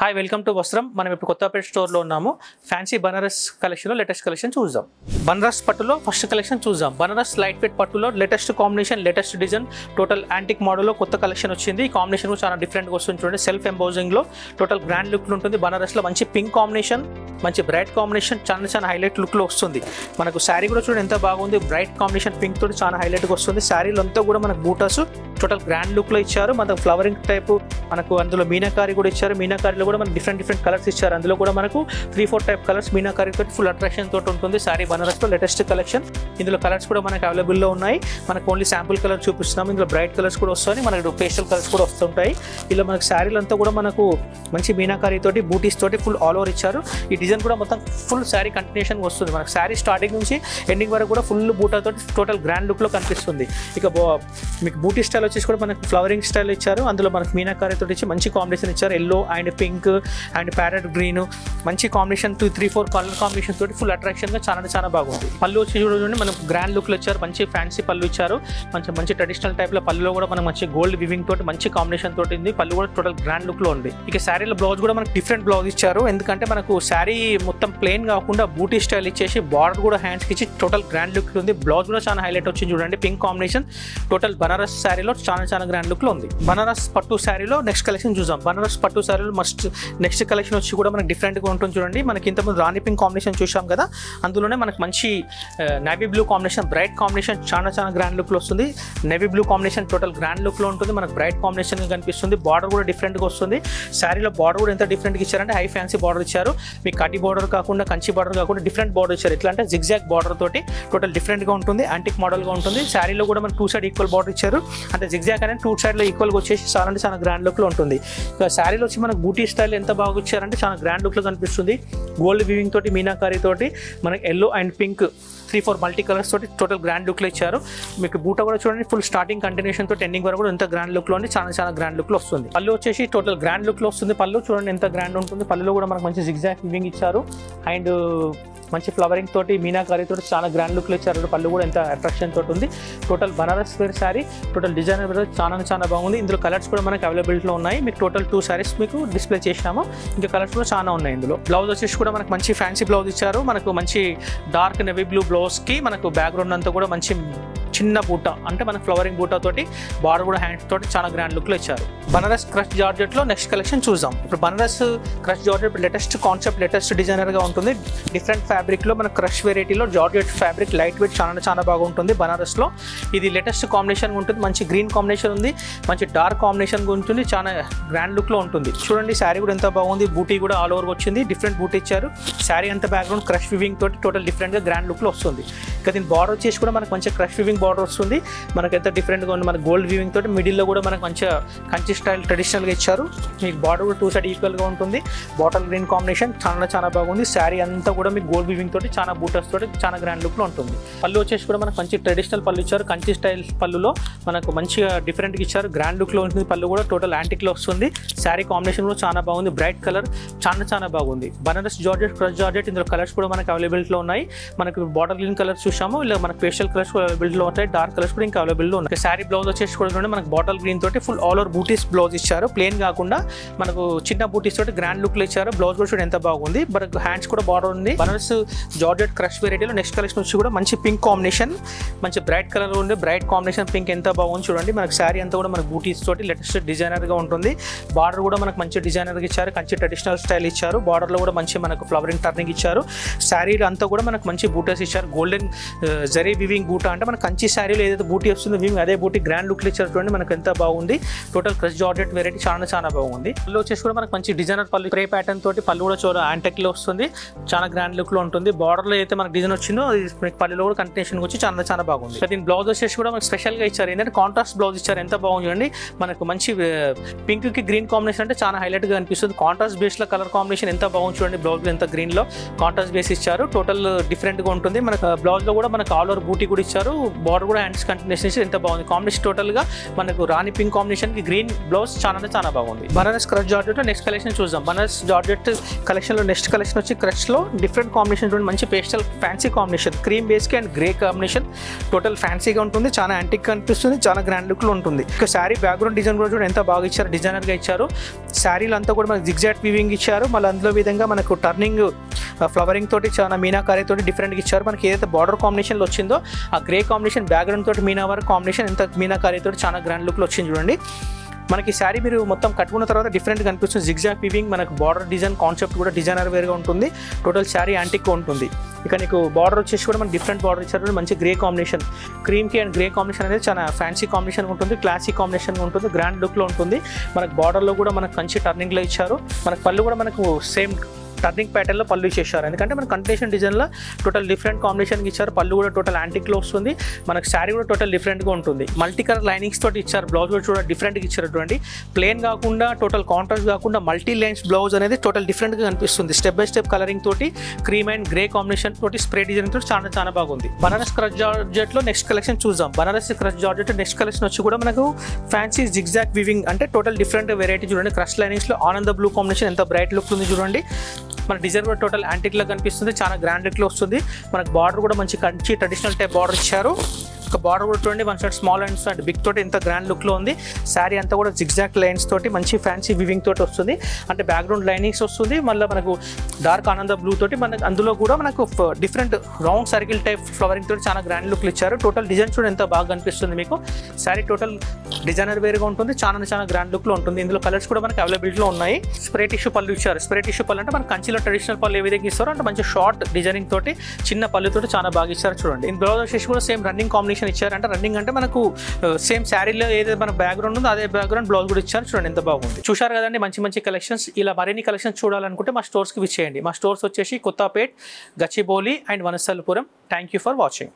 Hi welcome to వస్త్రం. మనం ఇప్పుడు కొత్తపేట స్టోర్లో ఉన్నాము. ఫ్యాన్సీ బనారస్ కలెక్షన్లో లేటెస్ట్ కలెక్షన్ చూద్దాం. బనారస్ పట్టులో ఫస్ట్ కలెక్షన్ చూద్దాం. బనారస్ లైట్ వెయిట్ పట్టులో latest combination, latest design, total antique మోడల్లో కొత్త కలెక్షన్ వచ్చింది. ఈ కాంబినేషన్ కూడా చాలా డిఫరెంట్గా వస్తుంది. చూడండి, సెల్ఫ్ ఎంబోజింగ్లో టోటల్ గ్రాండ్ లుక్ ఉంటుంది. బనారస్లో మంచి పింక్ కాంబినేషన్, మంచి బ్రైట్ కాంబినేషన్, చాలా హైలైట్ లుక్లో వస్తుంది. మనకు శారీ కూడా చూడండి ఎంత బాగుంది. బ్రైట్ కాంబినేషన్ పింక్ తోటి చాలా హైలైట్గా వస్తుంది. శారీలో అంతా కూడా మనకు బూటాస్ టోటల్ గ్రాండ్ లుక్లో ఇచ్చారు. మనకు ఫ్లవరింగ్ టైప్, మనకు అందులో మీనాకారి కూడా ఇచ్చారు. మీనాకారిలో కూడా మనకు డిఫరెంట్ కలర్స్ ఇచ్చారు. అందులో కూడా మనకు 3-4 టైప్ కలర్స్ మీనాకారి తోటి ఫుల్ అట్రాక్షన్ తోటి ఉంటుంది. శారీ బనారస్లో లేటెస్ట్ కలెక్షన్. ఇందులో కలర్స్ కూడా మనకు అవైలబుల్లో ఉన్నాయి. మనకు ఓన్లీ శాంపుల్ కలర్ చూపిస్తున్నాం. ఇందులో బ్రైట్ కలర్స్ కూడా వస్తాయి, మనకు పేస్టల్ కలర్స్ కూడా వస్తుంటాయి. ఇలా మనకు శారీలు అంతా కూడా మనకు మంచి మీనాకారి తోటి, బూటీస్ తోటి ఫుల్ ఆల్ ఓవర్ ఇచ్చారు. ఈ డిజైన్ కూడా మొత్తం ఫుల్ శారీ కంటిన్యూషన్ వస్తుంది. మనకు శారీ స్టార్టింగ్ నుంచి ఎండింగ్ వరకు కూడా ఫుల్ బూటా తోటి టోటల్ గ్రాండ్ లుక్లో కనిపిస్తుంది. ఇక మీకు బూటీ స్టైల్ వచ్చేసి కూడా మనకు ఫ్లవరింగ్ స్టైల్ ఇచ్చారు. అందులో మనకు మీనాకారి తోటి ఇచ్చి మంచి కాంబినేషన్ ఇచ్చారు. Yellow and pink and parrot green, మంచి కాంబినేషన్ 2-3-4 కలర్ కాంబినేషన్ తోటి ఫుల్ అట్రాక్షన్గా చాలా బాగుంది. పళ్ళు వచ్చి చూడండి, మనకు గ్రాండ్ లుక్లో ఇచ్చారు. మంచి ఫ్యాన్సీ పళ్ళు ఇచ్చారు. మంచి ట్రెడిషనల్ టైప్లో పళ్ళులో కూడా మనకు మంచి గోల్డ్ వివింగ్ తోటి మంచి కాంబినేషన్ తోటి ఉంది. పళ్ళు కూడా టోటల్ గ్రాండ్ లుక్లో ఉంది. ఇక శారీలో బ్లౌజ్ కూడా మనకు డిఫరెంట్ బ్లౌజ్ ఇచ్చారు. ఎందుకంటే మనకు శారీ మొత్తం ప్లెయిన్ కాకుండా బూటీ స్టైల్ ఇచ్చేసి బార్డర్ కూడా హ్యాండ్స్కి ఇచ్చి టోటల్ గ్రాండ్ లుక్ ఉంది. బ్లౌజ్ కూడా చాలా హైలైట్ వచ్చింది. చూడండి, పింక్ కాంబినేషన్ టోటల్ బనారస్ శారీలో చాలా గ్రాండ్ లుక్లో ఉంది. బనారస్ పట్టు శారీలో నెక్స్ట్ కలెక్షన్ చూద్దాం. బనారస్ పట్టు శారీలో నెక్స్ట్ కలెక్షన్ వచ్చి కూడా మనకి డిఫరెంట్గా ఉంటుంది. చూడండి, మనకి ఇంతకుముందు రాణి పింక్ కాంబినేషన్ చూసాం కదా, అందులోనే మనకు మంచి navy blue combination, bright combination చాలా గ్రాండ్ లుక్లో వస్తుంది. Navy blue combination total grand లుక్లో ఉంటుంది. మనకు బ్రైట్ కాంబినేషన్గా కనిపిస్తుంది. బార్డర్ కూడా డిఫరెంట్గా వస్తుంది. శారీలో బార్డర్ కూడా ఎంత డిఫరెంట్గా ఇచ్చారంటే హై ఫ్యాన్సీ బార్డర్ ఇచ్చారు. మీకు కటి బార్డర్ కాకుండా, కంచి బార్డర్ కాకుండా డిఫరెంట్ బార్డర్ ఇచ్చారు. ఎట్లా అంటే జిగ్జాగ్ బార్డర్ తోటి టోటల్ డిఫరెంట్గా ఉంటుంది. యాంటిక్ మోడల్గా ఉంటుంది. శారీలో కూడా మనకు 2 సైడ్ ఈక్వల్ బార్డర్ ఇచ్చారు. అంటే జిగ్జాగ్ అనేది 2 సైడ్లో ఈక్వల్గా వచ్చేసి చాలా గ్రాండ్ లుక్లో ఉంటుంది. ఇక శారీలో వచ్చి మనకు బూటీ స్టైల్ ఎంత బాగా ఇచ్చారంటే చాలా గ్రాండ్ లుక్లో కనిపిస్తుంది. గోల్డ్ వివింగ్ తోటి, మీనాకారి తోటి, మనకి yellow and pink 3-4 multi colours తోటి టోటల్ గ్రాండ్ లుక్లో ఇచ్చారు. మీకు బూటా కూడా చూడండి, ఫుల్ స్టార్టింగ్ కంటిన్యూషన్ తోటి ఎండింగ్ వరకు కూడా ఎంత గ్రాండ్ లుక్లో ఉంది. చాలా గ్రాండ్ లుక్లో వస్తుంది. పళ్ళు వచ్చేసి టోటల్ గ్రాండ్ లుక్లో వస్తుంది. పళ్ళు చూడండి ఎంత గ్రాండ్ ఉంటుంది. పళ్ళులో కూడా మనకు మంచి జిగ్జాగ్ వివింగ్ ఇచ్చారు. అండ్ మంచి ఫ్లవరింగ్ తోటి, మీనాకారి తోటి చాలా గ్రాండ్ లుక్లో ఇచ్చారు. పళ్ళు కూడా ఎంత అట్రాక్షన్ తోటి ఉంది. Total Banaras wear sari, total designer wear చాలా బాగుంది. ఇందులో కలర్స్ కూడా మనకు అవైలబిలిటీలో ఉన్నాయి. మీకు టోటల్ 2 సారీస్ మీకు డిస్ప్లే చేసినాము. ఇంకా కలర్స్ కూడా చాలా ఉన్నాయి. ఇందులో బ్లౌజ్ వచ్చేసి కూడా మనకు మంచి ఫ్యాన్సీ బ్లౌజ్ ఇచ్చారు. మనకు మంచి డార్క్ నెవీ బ్లూ బ్లౌజ్కి మనకు బ్యాక్గ్రౌండ్ అంతా కూడా మంచి చిన్న బూటా, అంటే మనకు ఫ్లవరింగ్ బూటా తోటి, బార్డర్ కూడా హ్యాండ్స్ తోటి చాలా గ్రాండ్ లుక్లో ఇచ్చారు. బనారస్ క్రష్ జార్జెట్లో నెక్స్ట్ కలెక్షన్ చూద్దాం. ఇప్పుడు Banaras crush georgette latest concept, latest డిజైనర్గా ఉంటుంది. డిఫరెంట్ ఫ్యాబ్రిక్లో మన క్రష్ వెరైటీలో జార్జెట్ ఫ్యాబ్రిక్ లైట్ వెయిట్ చాలా బాగుంటుంది. బనారస్లో ఇది లేటెస్ట్ కాంబినేషన్ ఉంటుంది. మంచి గ్రీన్ కాంబినేషన్ ఉంది, మంచి డార్క్ కాంబినేషన్ ఉంటుంది. చాలా గ్రాండ్ లుక్లో ఉంటుంది. చూడండి, శారీ కూడా ఎంత బాగుంది. బూటీ కూడా ఆల్ ఓవర్ వచ్చింది. డిఫరెంట్ బూటీ ఇచ్చారు. శారీ అంతా బ్యాక్గ్రౌండ్ క్రష్ వివింగ్ తోటి టోటల్ డిఫరెంట్గా గ్రాండ్ లుక్లో వస్తుంది. ఇక దీని బార్డర్ వచ్చేసి కూడా మనకు మంచి క్రష్ వివింగ్ బార్డర్ వస్తుంది. మనకు ఎంత డిఫరెంట్గా ఉంది. మనకు గోల్డ్ వివింగ్ తోటి మిడిల్లో కూడా మనకు మంచిగా కంచి స్టైల్ ట్రెడిషనల్గా ఇచ్చారు. మీకు బార్డర్ కూడా 2 సైడ్ ఈక్వల్గా ఉంటుంది. బాటల్ గ్రీన్ కాంబినేషన్ చాలా బాగుంది. శారీ అంతా కూడా మీకు గోల్డ్ వివింగ్ తోటి చాలా బూటర్స్ తోటి చాలా గ్రాండ్ లుక్లో ఉంటుంది. పళ్ళు వచ్చేసి కూడా మనకు మంచి ట్రెడిషనల్ పళ్ళు ఇచ్చారు. కంచి స్టైల్ పళ్ళులో మనకు మంచిగా డిఫరెంట్గా ఇచ్చారు. గ్రాండ్ లుక్లో ఉంటుంది. పళ్ళు కూడా టోటల్ యాంటిక్లో వస్తుంది. శారీ కాంబినేషన్ కూడా చాలా బాగుంది. బ్రైట్ కలర్ చాలా బాగుంది. బనారస్ జార్జెట్, క్రష్ జార్జెట్, ఇందులో కలర్స్ కూడా మనకు అవైలబిలిటీలో ఉన్నాయి. మనకు బాటల్ గ్రీన్ కలర్ చూసాము. ఇలా మనకు పేస్టల్ కలర్స్ కూడా అవైలబిలిటీలో ఉంటాయి. డార్క్ కలర్స్ కూడా ఇంకా అవైలబిలిటీలో ఉన్నాయి. శారీ బ్లౌజ్ వచ్చేసి కూడా మనకు బాటల్ గ్రీన్ తోటి ఫుల్ ఆల్ ఓవర్ బూటీస్ బ్లౌజ్ ఇచ్చారు. ప్లెయిన్ కాకుండా మనకు చిన్న బూటీస్ తోటి గ్రాండ్ లుక్లో ఇచ్చారు. బ్లౌజ్ కూడా చూడండి ఎంత బాగుంది. మనకు హ్యాండ్స్ కూడా బార్డర్ ఉంది. బనారస్ జార్జెట్ క్రష్ వెరైటీలో నెక్స్ట్ కలెక్షన్ వచ్చి కూడా మంచి పింక్ కాంబినేషన్, మంచి బ్రైట్ కలర్ ఉంది. బ్రైట్ కాంబినేషన్ పింక్ ఎంత బాగుంది చూడండి. మనకు శారీ అంతా కూడా మనకు బూటీస్ తోటి లేటెస్ట్ డిజైనర్గా ఉంటుంది. బార్డర్ కూడా మనకు మంచి డిజైనర్గా ఇచ్చారు. కంచి ట్రెడిషనల్ స్టైల్ ఇచ్చారు. బార్డర్లో కూడా మంచి మనకు ఫ్లవరింగ్ టర్నింగ్ ఇచ్చారు. శారీలో అంతా కూడా మనకు మంచి బూటర్స్ ఇచ్చారు. గోల్డెన్ జరీ వివింగ్ బూటా, అంటే మన కంచి శారీలో ఏదైతే బూటీ వస్తుందో వివింగ్ అదే బూటీ గ్రాండ్ లుక్లో ఇచ్చారు. చూడండి మనకు ఎంత బాగుంది. టోటల్ క్రష్ జార్జెట్ వెరైటీ చాలా బాగుంది. పళ్ళు వచ్చేసి కూడా మనకు మంచి డిజైనర్ పళ్ళు, స్ప్రే ప్యాటర్న్ తోటి పళ్ళు కూడా చాలా యాంటిక్లో వస్తుంది. చాలా గ్రాండ్ లుక్లో ఉంటుంది. బార్డర్లో అయితే మనకు డిజైన్ వచ్చిందో అది పళ్ళులో కూడా కంటిన్యూషన్ వచ్చి చాలా బాగుంది. దీని బ్లౌజ్ వచ్చేసి కూడా మనకు స్పెషల్గా ఇచ్చారు. ఏంటంటే కాంట్రాస్ట్ బ్లౌజ్ ఇచ్చారు. ఎంత బాగుంది చూడండి. మనకు మంచి పింక్కి గ్రీన్ కాంబినేషన్ అంటే చాలా హైలైట్గా అనిపిస్తుంది. కాంట్రాస్ట్ బేస్లో కలర్ కాంబినేషన్ ఎంత బాగుంది చూడండి. బ్లౌజ్ ఎంత గ్రీన్లో కాంట్రాస్ట్ బేస్ ఇచ్చారు. టోటల్ డిఫరెంట్గా ఉంటుంది. మనకు బ్లౌజ్లో కూడా మనకు ఆల్ ఓవర్ బూటీ కూడా ఇచ్చారు. బార్డర్ కూడా హ్యాండ్స్ కంటిన్యూషన్ ఎంత బాగుంది కాంబినేషన్. టోటల్గా మనకు రాణి పింక్ కాంబినేషన్కి గ్రీన్ బ్లౌజ్ చాలా బాగుంది. Banaras crush georgette next collection చూద్దాం. బనారస్ జార్జెట్ కలెక్షన్లో నెక్స్ట్ కలెక్షన్ వచ్చి క్రష్లో డిఫరెంట్ కాంబినేషన్ చూడండి, మంచి పేస్టల్ ఫ్యాన్సీ కాంబినేషన్, క్రీమ్ బేస్కి అండ్ గ్రే కాంబినేషన్. టోటల్ ఫ్యాన్సీగా ఉంటుంది, చాలా యాంటిక్ కనిపిస్తుంది, చాలా గ్రాండ్ లుక్లో ఉంటుంది. ఇక శారీ బ్యాక్గ్రౌండ్ డిజైన్ కూడా చూడండి ఎంత బాగా ఇచ్చారు, డిజైనర్గా ఇచ్చారు. శారీలో అంతా కూడా మనకు జిగ్జాట్ వీవింగ్ ఇచ్చారు. మళ్ళీ అందులో విధంగా మనకు టర్నింగ్ ఫ్లవరింగ్ తోటి చాలా మీనాకారీ తోటి డిఫరెంట్గా ఇచ్చారు. మనకి ఏదైతే బార్డర్ కాంబినేషన్లో వచ్చిందో ఆ గ్రే కాంబినేషన్ బ్యాక్గ్రౌండ్ తోటి మీనా వర్క్ కాంబినేషన్ ఎంత మీనాకారీ తోటి చాలా గ్రాండ్ లుక్లో వచ్చింది చూడండి. మనకి శారీ మీరు మొత్తం కట్టుకున్న తర్వాత డిఫరెంట్గా కనిపిస్తుంది, జిగ్జాగ్ వీవింగ్, మనకు బార్డర్ డిజైన్ కాన్సెప్ట్ కూడా డిజైనర్ వేర్గా ఉంటుంది. టోటల్ శారీ యాంటిక్గా ఉంటుంది. ఇక నీకు బార్డర్ వచ్చేసి కూడా మనకి డిఫరెంట్ బార్డర్ ఇచ్చారు, మంచి గ్రే కాంబినేషన్, క్రీమ్కి అండ్ గ్రే కాంబినేషన్ అనేది చాలా ఫ్యాన్సీ కాంబినేషన్ ఉంటుంది, క్లాసిక్ కాంబినేషన్ ఉంటుంది, గ్రాండ్ లుక్లో ఉంటుంది. మనకు బార్డర్లో కూడా మనకు కంచి టర్నింగ్లో ఇచ్చారు. మనకు పళ్ళు కూడా మనకు సేమ్ టర్నింగ్ ప్యాటర్న్లో పళ్ళు ఇచ్చేసారు, ఎందుకంటే మన కంటిన్యూషన్ డిజైన్లో టోటల్ డిఫరెంట్ కాంబినేషన్కి ఇచ్చారు. పళ్ళు కూడా టోటల్ యాంటిక్లో వస్తుంది. మనకు శారీ కూడా టోటల్ డిఫరెంట్గా ఉంటుంది. మల్టీ కలర్ లైనింగ్స్ తోటి ఇచ్చారు. బ్లౌజ్ కూడా చూడ డిఫరెంట్గా ఇచ్చారు చూడండి, ప్లెయిన్ కాకుండా టోటల్ కాంట్రాస్ట్ కాకుండా మల్టీ లైన్స్ బ్లౌజ్ అనేది టోటల్ డిఫరెంట్గా కనిపిస్తుంది. స్టెప్ బై స్టెప్ కలరింగ్ తోటి క్రీమ్ అండ్ గ్రే కాంబినేషన్ తోటి స్ప్రే డిజైన్ తోటి చాలా బాగుంది. బనారస్ క్రష్ జార్జెట్లో నెక్స్ట్ కలెక్షన్ చూద్దాం. Banaras crush georgette next collection వచ్చి కూడా మనకు ఫ్యాన్సీ జిగ్జాగ్ వీవింగ్ అంటే టోటల్ డిఫరెంట్ వెరైటీ చూడండి. క్రష్ లైనింగ్స్లో ఆనంద బ్లూ కాంబినేషన్ ఎంత బ్రైట్ లుక్ ఉంది చూడండి. మన డిజైన్ కూడా టోటల్ యాంటిక్లో కనిపిస్తుంది, చాలా గ్రాండ్ లుక్లో వస్తుంది. మనకు బార్డర్ కూడా మంచి కంచి ట్రెడిషనల్ టైప్ బార్డర్ ఇచ్చారు. ఒక బార్డర్ కూడా చూడండి, one side small and side big తోటి ఎంత గ్రాండ్ లుక్లో ఉంది. శారీ అంతా కూడా జిగ్జాగ్ లైన్స్ తోటి మంచి ఫ్యాన్సీ వివింగ్ తోటి వస్తుంది, అంటే బ్యాక్గ్రౌండ్ లైనింగ్స్ వస్తుంది. మళ్ళీ మనకు డార్క్ ఆనంద బ్లూ తోటి మనకు అందులో కూడా మనకు different round circle type flowering తోటి చాలా గ్రాండ్ లుక్లు ఇచ్చారు. టోటల్ డిజైన్ చూడండి ఎంత బాగా కనిపిస్తుంది మీకు. శారీ టోటల్ డిజైనర్ వేర్గా ఉంటుంది, చాలా గ్రాండ్ లుక్లో ఉంటుంది. ఇందులో కలర్స్ కూడా మనకు అవైలబిలిటీలో ఉన్నాయి. స్ప్రే టిష్యూ పళ్ళు ఇచ్చారు. స్ప్రే టిష్యూ పళ్ళు అంటే మన కంచిలో ట్రెడిషనల్ పళ్ళు ఏ విధంగా ఇస్తారో అంటే మంచి షార్ట్ డిజైనింగ్ తోటి చిన్న పళ్ళుతోటి చాలా బాగా ఇచ్చారు చూడండి. ఈ బ్లౌజ్ వచ్చేసి కూడా సేమ్ రన్నింగ్ కాంబినేషన్ ఇచ్చారు, అంటే రన్నింగ్ అంటే మనకు సేమ్ శారీలో ఏదైతే మన బ్యాక్గ్రౌండ్ ఉందో అదే బ్యాక్గ్రౌండ్ బ్లౌజ్ కూడా ఇచ్చారు చూడండి ఎంత బాగుంది. చూశారు కదండి మంచి కలెక్షన్స్. ఇలా మరిన్ని కలెక్షన్స్ చూడాలనుకుంటే మా స్టోర్స్కి విచ్చేయండి. మా స్టోర్స్ వచ్చేసి Kothapet, Gachibowli and Vanasthalipuram. Thank you for watching.